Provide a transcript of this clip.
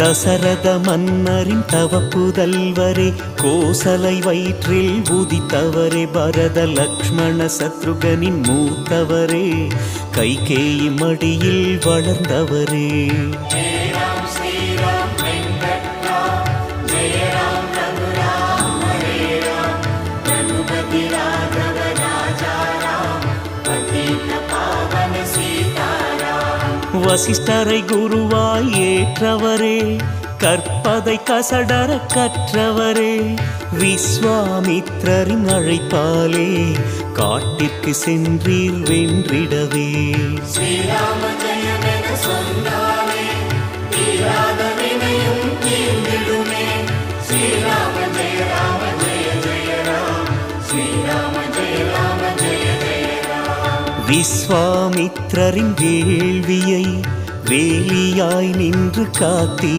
தசரத மன்னரின் தவப்புதல்வரே, கோசலை வயிற்றில் உதித்தவரே, பரத லக்ஷ்மண சத்ருகனின் மூத்தவரே, கைகேயி மடியில் வளர்ந்தவரே. வசிஷ்டரை குருவாய் ஏற்றவரே, கற்பதை கசடர கற்றவரே, விஸ்வாமித்ரரின் அழைப்பாலே காட்டிற்கு சென்றீர் வென்றிடவே. ஸ்ரீராம ஜெயமென சொன்னாலே தீராத வினையும் தீர்ந்திடுமே. ஸ்ரீராம ஜெய ராம ஜெய ஜெய ராம், ஸ்ரீராம ஜெய ராம ஜெய ஜெய ராம். விஸ்வாமித்ரரின் வேள்வியை வேலியாய் நின்று காத்தி